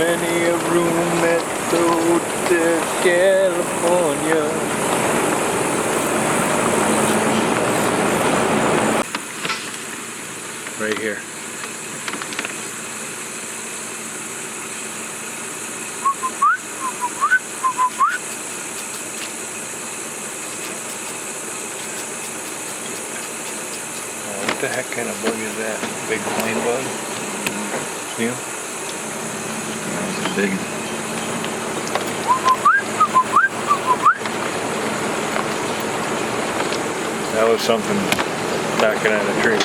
plenty of room at the Hotel California. Right here. What the heck kind of bug is that? Big plane bug? See him? That's a big. That was something knocking on a tree.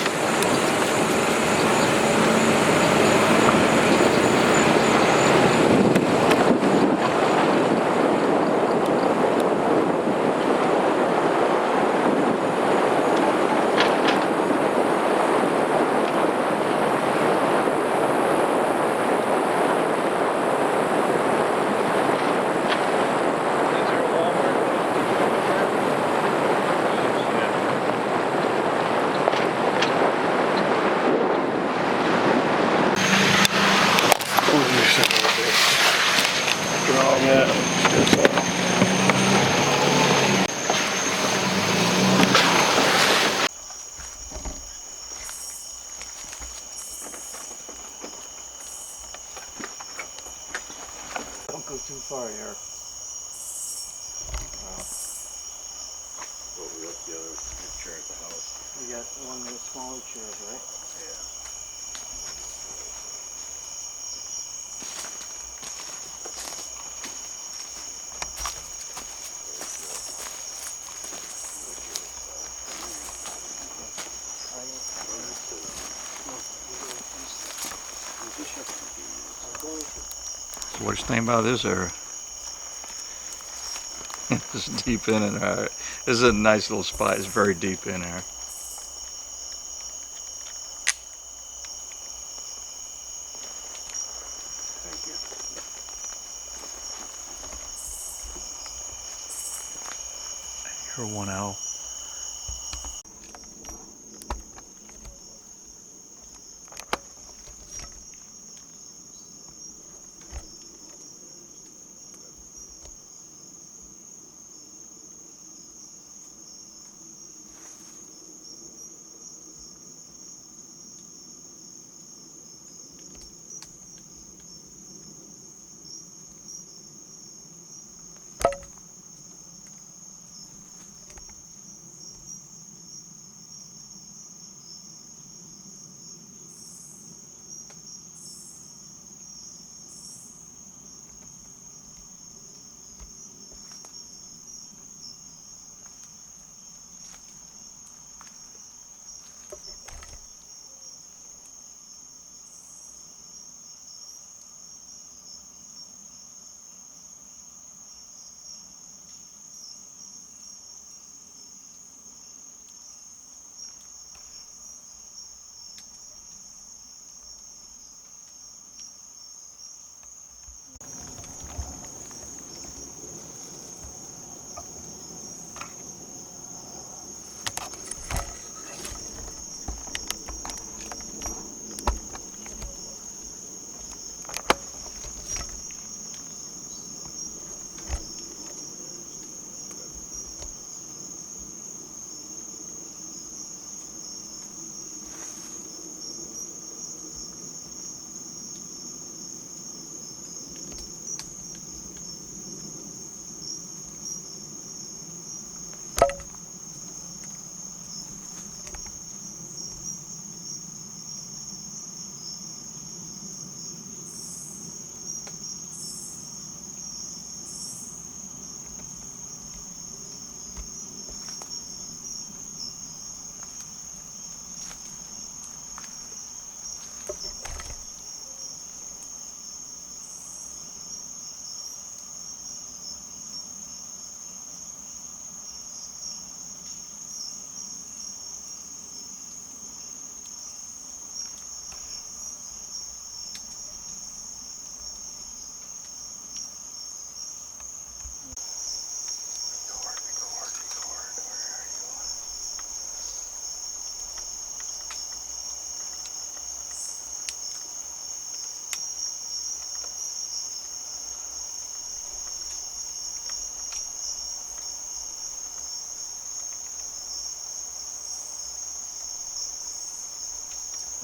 Don't go too far here. Well, we left the other chair at the house. We got one of the smaller chairs, right? Yeah. What's the name about this area? It's deep in there. This is a nice little spot. It's very deep in there. Thank you. You're one owl.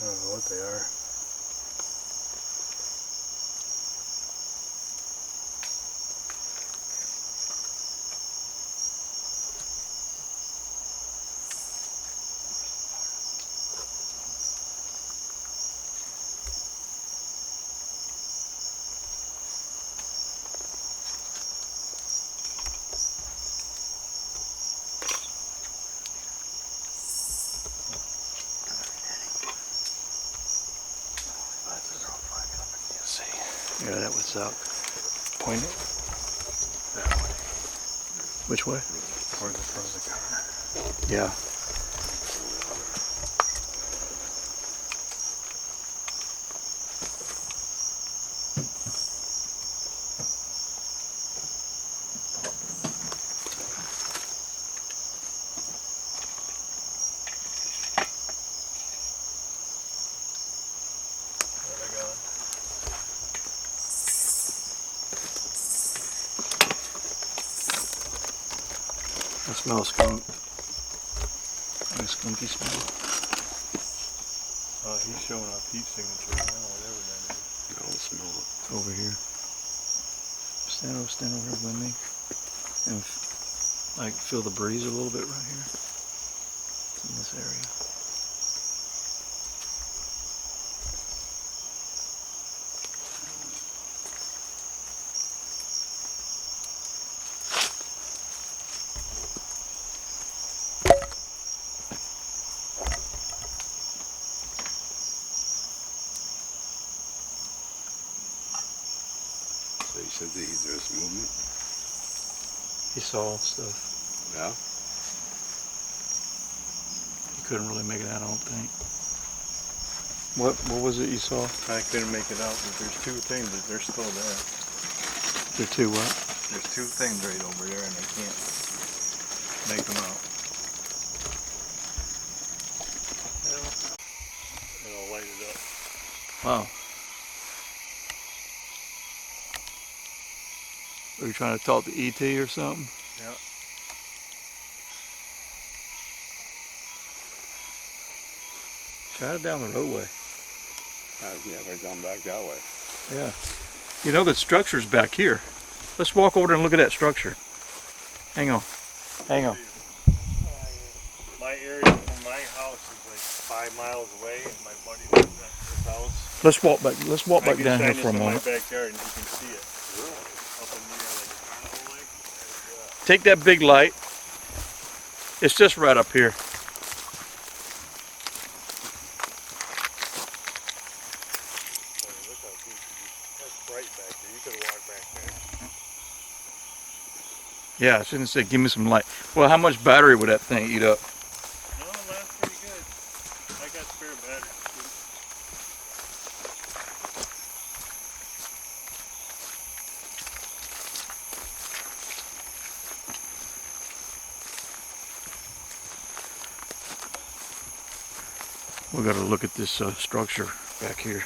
I don't know what they are. Yeah, that would suck. Point it that way, Which way? toward the front of the car. Yeah. Where are they going? That smells skunk. A skunky smell. Oh, he's showing off heat signature now, whatever that is. I don't smell it. Over here. Stand over here with me. And like feel the breeze a little bit right here. It's in this area. So you said that there's movement? He saw stuff. Yeah? You couldn't really make it out, I don't think. What was it you saw? I couldn't make it out, but there's two things that they're still there. The two what? There's two things right over there and they can't make them out. It'll light it up. Wow. Are you trying to talk to ET or something? Yeah. Try it down the roadway. I've never gone back that way. Yeah. You know the structure's back here. Let's walk over there and look at that structure. Hang on. Hang on. My area from my house is like 5 miles away, and my buddy lives next to his house. Let's walk back. Let's walk back I can down here shine for a this in moment. my backyard and you can see it. Up in the air like a carnival lake. Take that big light. It's just right up here. Look how deep that's bright back there. You could walk back there. Yeah, I shouldn't say give me some light. Well, how much battery would that thing eat up? No, it lasts pretty good. I got spare batteries. We got to look at this structure back here.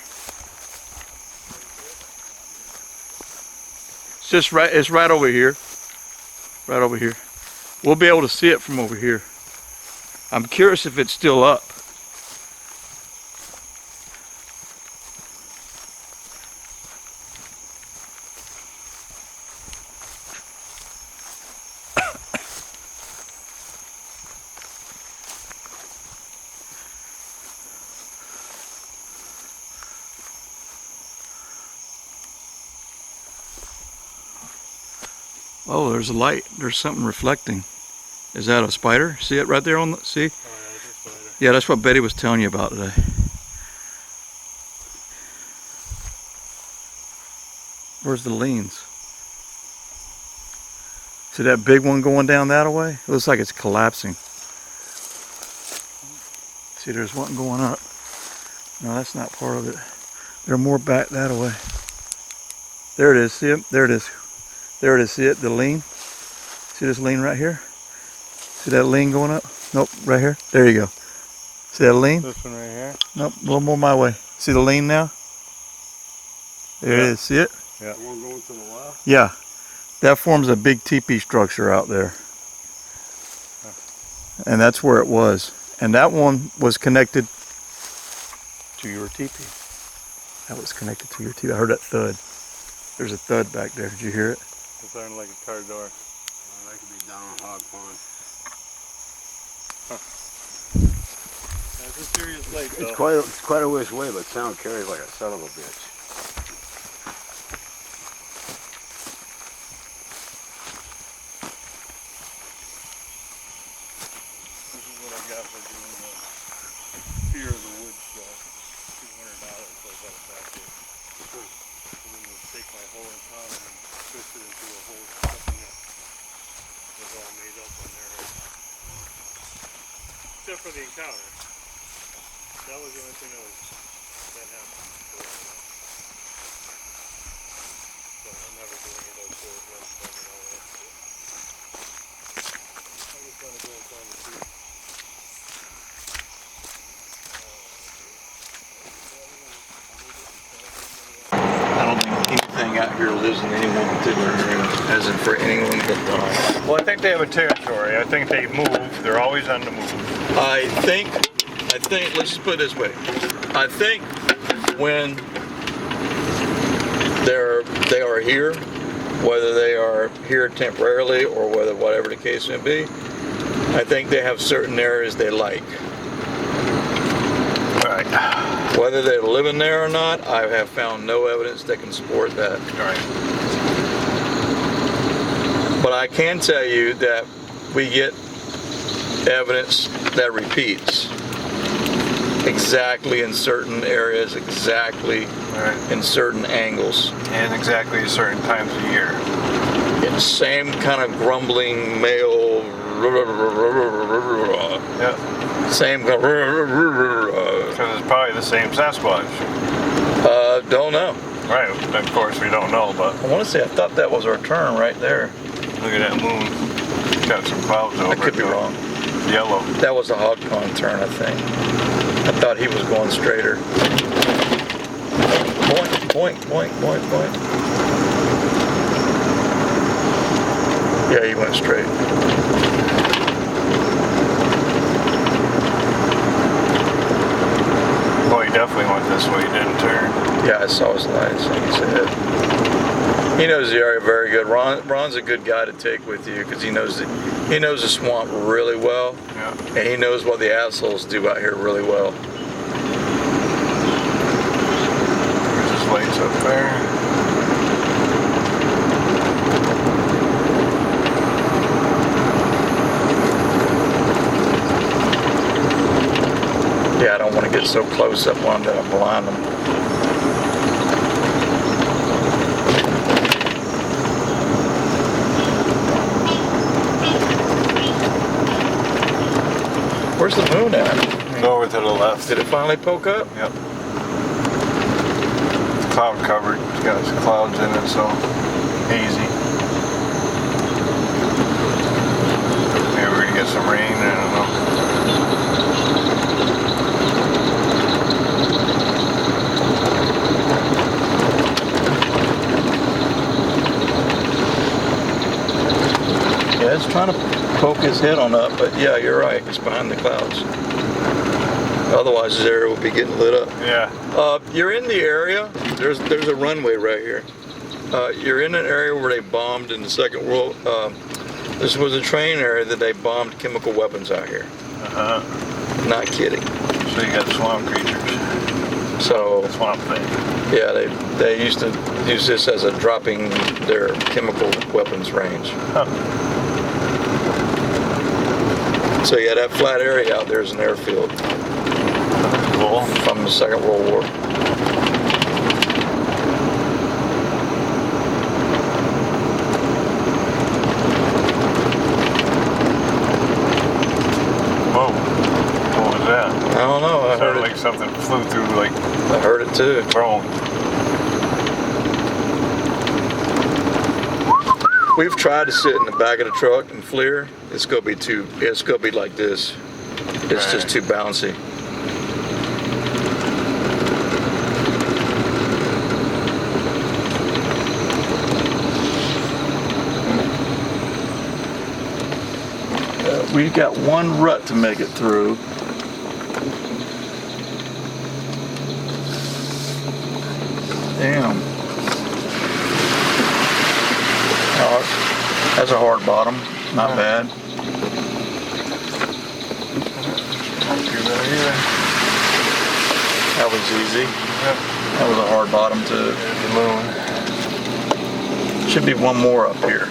It's just right. It's right over here. Right over here. We'll be able to see it from over here. I'm curious if it's still up. Oh, there's a light. There's something reflecting. Is that a spider? See it right there on the, see? Oh, yeah, that's a spider. Yeah, that's what Betty was telling you about today. Where's the leans? See that big one going down that way? It looks like it's collapsing. See, there's one going up. No, that's not part of it. They're more back that way. There it is. See it? There it is. There it is. See it? The lean. See this lean right here? See that lean going up? Nope, right here. There you go. See that lean? This one right here? Nope, a little more my way. See the lean now? There it is. See it? Yeah. The one going to the left? Yeah. That forms a big teepee structure out there. And that's where it was. And that one was connected to your teepee. That was connected to your teepee. I heard that thud. There's a thud back there. Did you hear it? It sounded like a car door. Well, that could be down on Hog Pond. That's a serious lake, though. It's quite a ways away, but sound carries like a son of a bitch. This is what I got for doing the Fear of the Woods show. $200 I got it back here. And then we'll take my whole encounter and twist it into a whole something that was all made up on there. Except for the encounter. That was the only thing that happened. So I'm never doing any of those shows once and all that shit. I just want to go and find the truth. I don't think anything out here lives in any one particular area, as in for anyone but God. Well, I think they have a territory. I think they move. They're always on the move. I think, let's just put it this way. I think when they are here, whether they are here temporarily or whatever the case may be, I think they have certain areas they like. Right. Whether they're living there or not, I have found no evidence that can support that. Right. But I can tell you that we get evidence that repeats exactly in certain areas, exactly in certain angles. And exactly certain times of year. It's same kind of grumbling male. Yeah. Same. Because it's probably the same Sasquatch. Don't know. Right. Of course we don't know, but I want to say I thought that was our turn right there. look at that moon. Got some clouds over I could it, be though. wrong. Yellow. That was a hog con turn, I think. I thought he was going straighter. Boink, boink, boink, boink, boink. Yeah, he went straight. Well, he definitely went this way. He didn't turn. Yeah, I saw his lights on his head. He knows the area very good. Ron's a good guy to take with you because he knows the swamp really well, Yeah. and he knows what the assholes do out here really well. There's his lights up there. Yeah, I don't want to get so close up on that I'm blind them. Where's the moon at? Go over to the left. Did it finally poke up? Yep. It's cloud covered. It's got some clouds in it, so hazy. Maybe we're gonna get some rain. I don't know. Yeah, it's trying to poke his head on up, but yeah, you're right. It's behind the clouds. Otherwise, this area will be getting lit up. Yeah. You're in the area. There's a runway right here. You're in an area where they bombed in the Second World. This was a train area that they bombed chemical weapons out here. Uh-huh. Not kidding. So you got swamp creatures. So Swamp thing. yeah, they used to use this as a dropping their chemical weapons range. Huh. So yeah, that flat area out there is an airfield Cool. from the Second World War. Whoa. What was that? I don't know. I heard Sounded it. like something flew through, like, I heard it too. drone. We've tried to sit in the back of the truck and FLIR. It's gonna be like this. It's just too bouncy. We've got one rut to make it through. Damn. Oh, that's a hard bottom. Not bad. That was easy. Yep. That was a hard bottom too. There's the moon. Should be one more up here.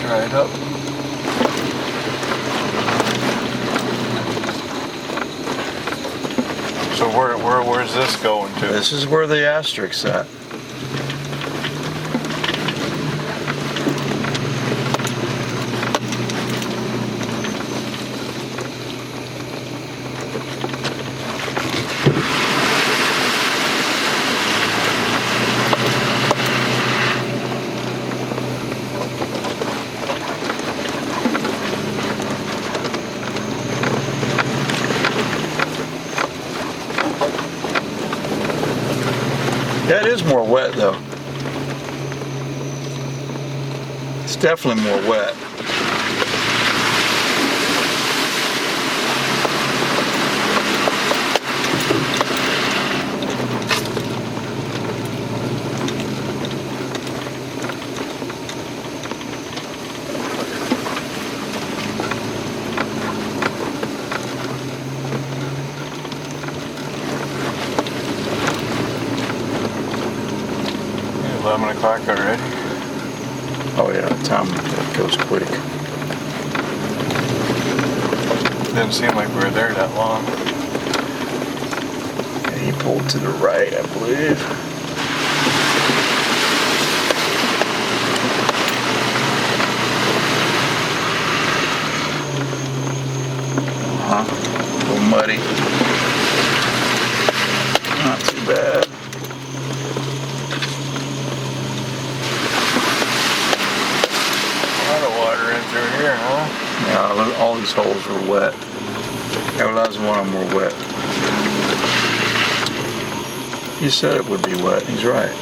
Try it up. So where's this going to? This is where the asterisks at. That is more wet though. It's definitely more wet. Yeah, 11 o'clock already. Oh yeah, time goes quick. Didn't seem like we were there that long. Yeah, he pulled to the right, I believe. A little muddy. Not too bad. A lot of water in through here, huh? Yeah, look, all these holes were wet. I realized one of them were wet. You said it would be wet. He's right.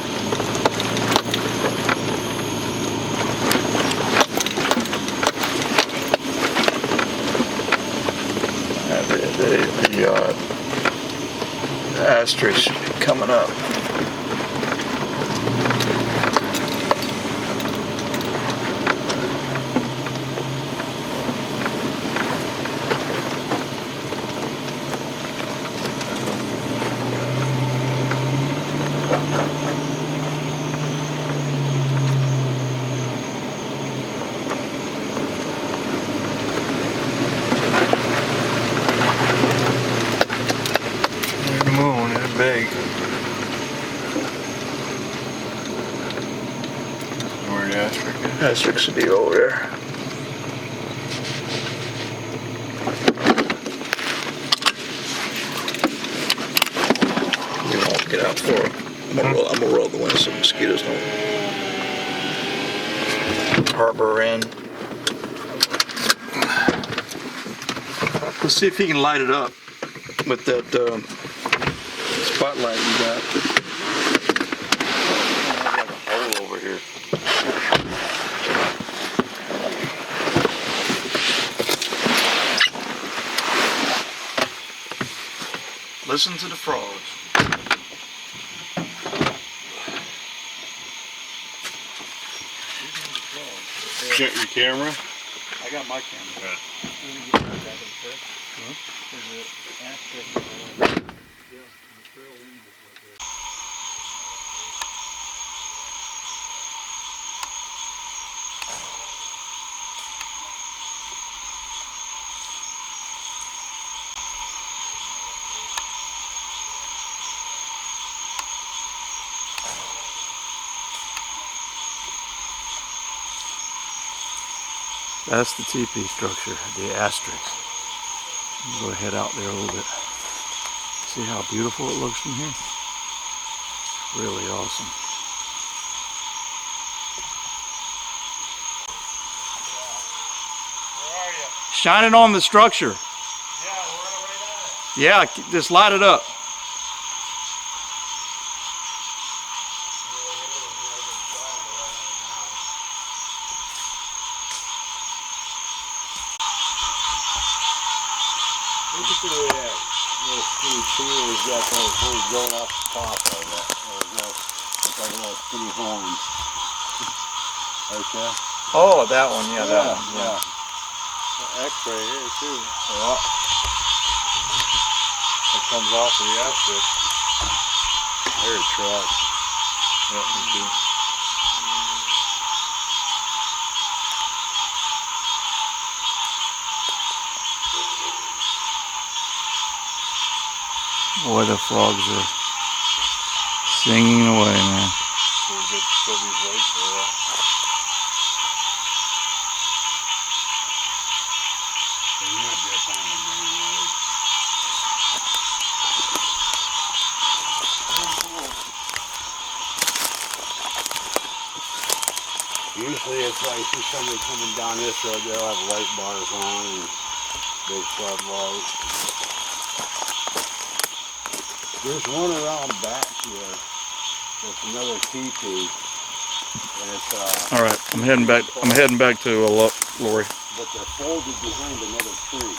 The asterisk should be coming up. The moon is big. Where the asterisk is. Asterisk should be over there. We won't get out for it. I'm gonna roll the window so mosquitoes don't harbor in. Let's see if he can light it up with that spotlight you got. Like a hole over here. Listen to the frogs. Get your camera. I got my camera. That's the teepee structure, the asterisk. Go ahead out there a little bit. See how beautiful it looks from here? Really awesome. Where are you? Shine it on the structure. Yeah, we're right on it. Yeah, just light it up. Look at the little skinny tree has got those horns going off the top of it. It's like little skinny horns. Okay? Oh, that one, yeah, that one. Yeah. X-ray here too. Yeah. It comes off of the asterisk. There's a truck. Yeah, me too. Boy, the frogs are singing away, man. So we get Sylvie's lake for that. They're not just on the main road. Usually it's like you see somebody coming down this road, they'll have light bars on and big floodlights. There's one around back here. There's another teepee. And it's All right, I'm heading back. I'm heading back to Lori. but they're folded behind another tree.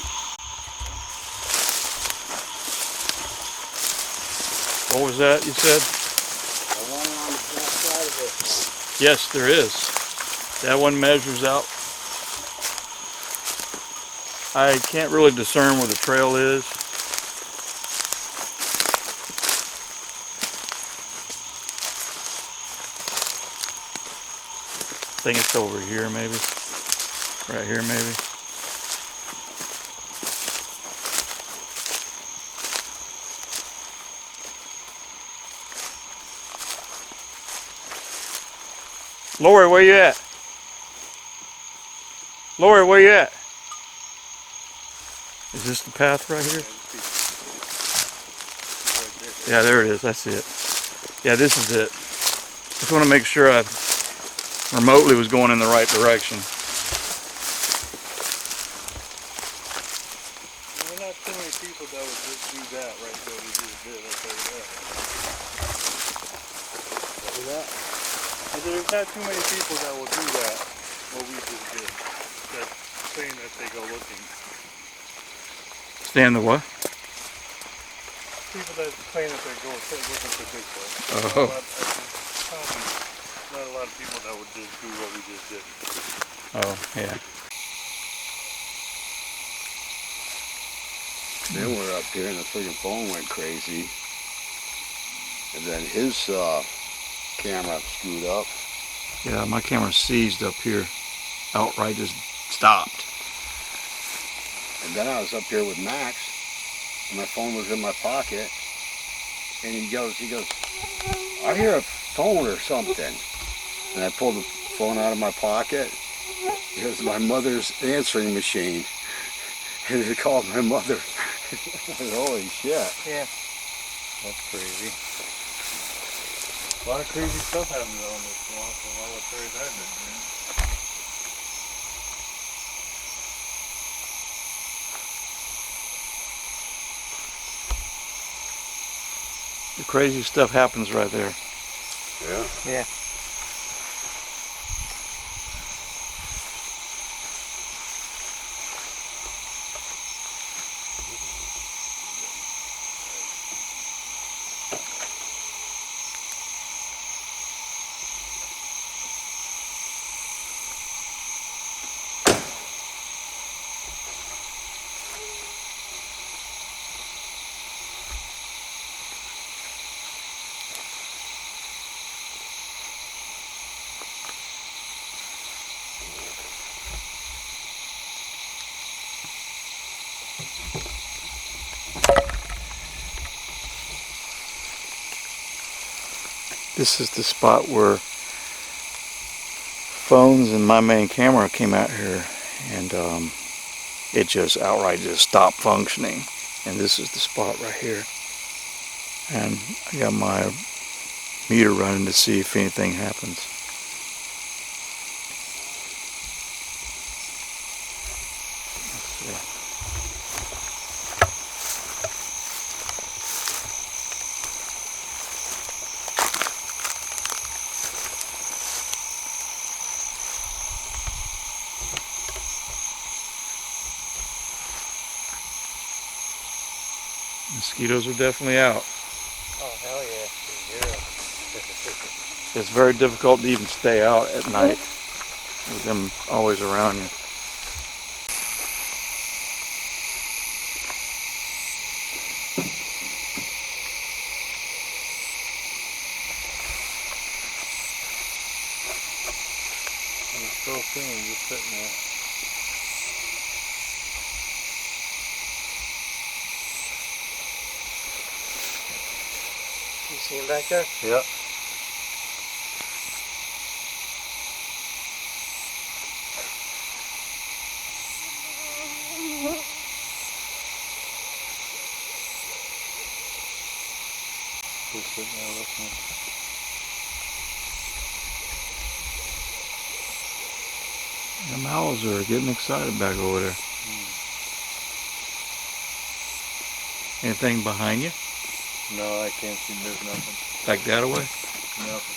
What was that you said? The one on the back side of this one. Yes, there is. That one measures out. I can't really discern where the trail is. I think it's over here, maybe. Right here, maybe. Lori, where you at? Lori, where you at? Is this the path right here? Yeah, there it is. That's it. Yeah, this is it. Just want to make sure I remotely was going in the right direction. There are not too many people that would just do that right there. We just did. I'll tell you that. Look at that. And there's not too many people that will do that. What we just did. That's saying that they go looking. Stand the what? People that claim that they go looking for Bigfoot. Oh. Not a lot of people that would just do what we just did. Oh, yeah. Then we're up here and the freaking phone went crazy. And then his camera screwed up. Yeah, my camera seized up here. Outright just stopped. And then I was up here with Max, and my phone was in my pocket. And he goes, I hear a phone or something. And I pulled the phone out of my pocket. It was my mother's answering machine. And it called my mother. Holy shit. Yeah. That's crazy. A lot of crazy stuff happens on this swamp from all the stories I've been hearing. The crazy stuff happens right there. Yeah. Yeah. This is the spot where phones and my main camera came out here, and it just outright just stopped functioning. And this is the spot right here. And I got my meter running to see if anything happens. Let's see. Mosquitoes are definitely out. Oh, hell yeah. Yeah. It's very difficult to even stay out at night with them always around you. I'm still seeing him just sitting there. You see him back there? Yep. Just sitting there listening. The owls are getting excited back over there. Anything behind you? No, I can't see. There's nothing. Like that away? Nothing.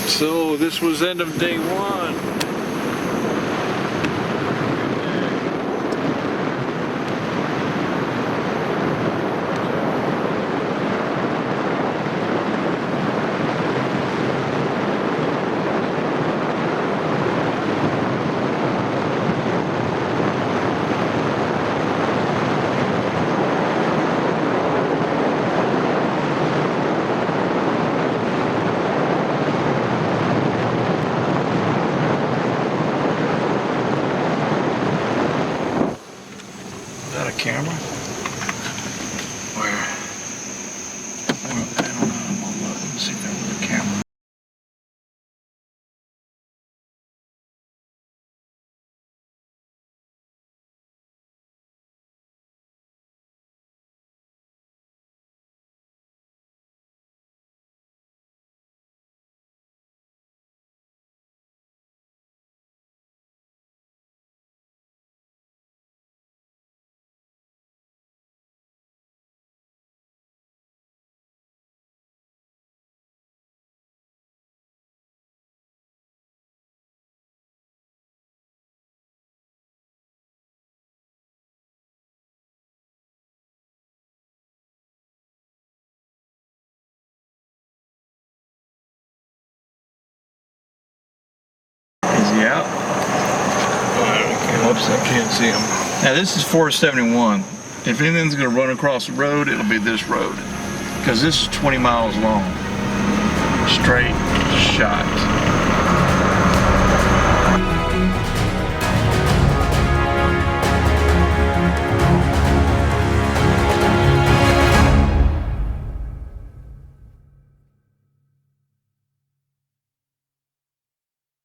So this was end of day one. Is that a camera? Where? Well, I don't know. I'm gonna look and see if there was a camera. Is he out? Oops, I can't see him. Now this is 471. If anything's gonna run across the road, it'll be this road. Because this is 20 miles long. Straight shot.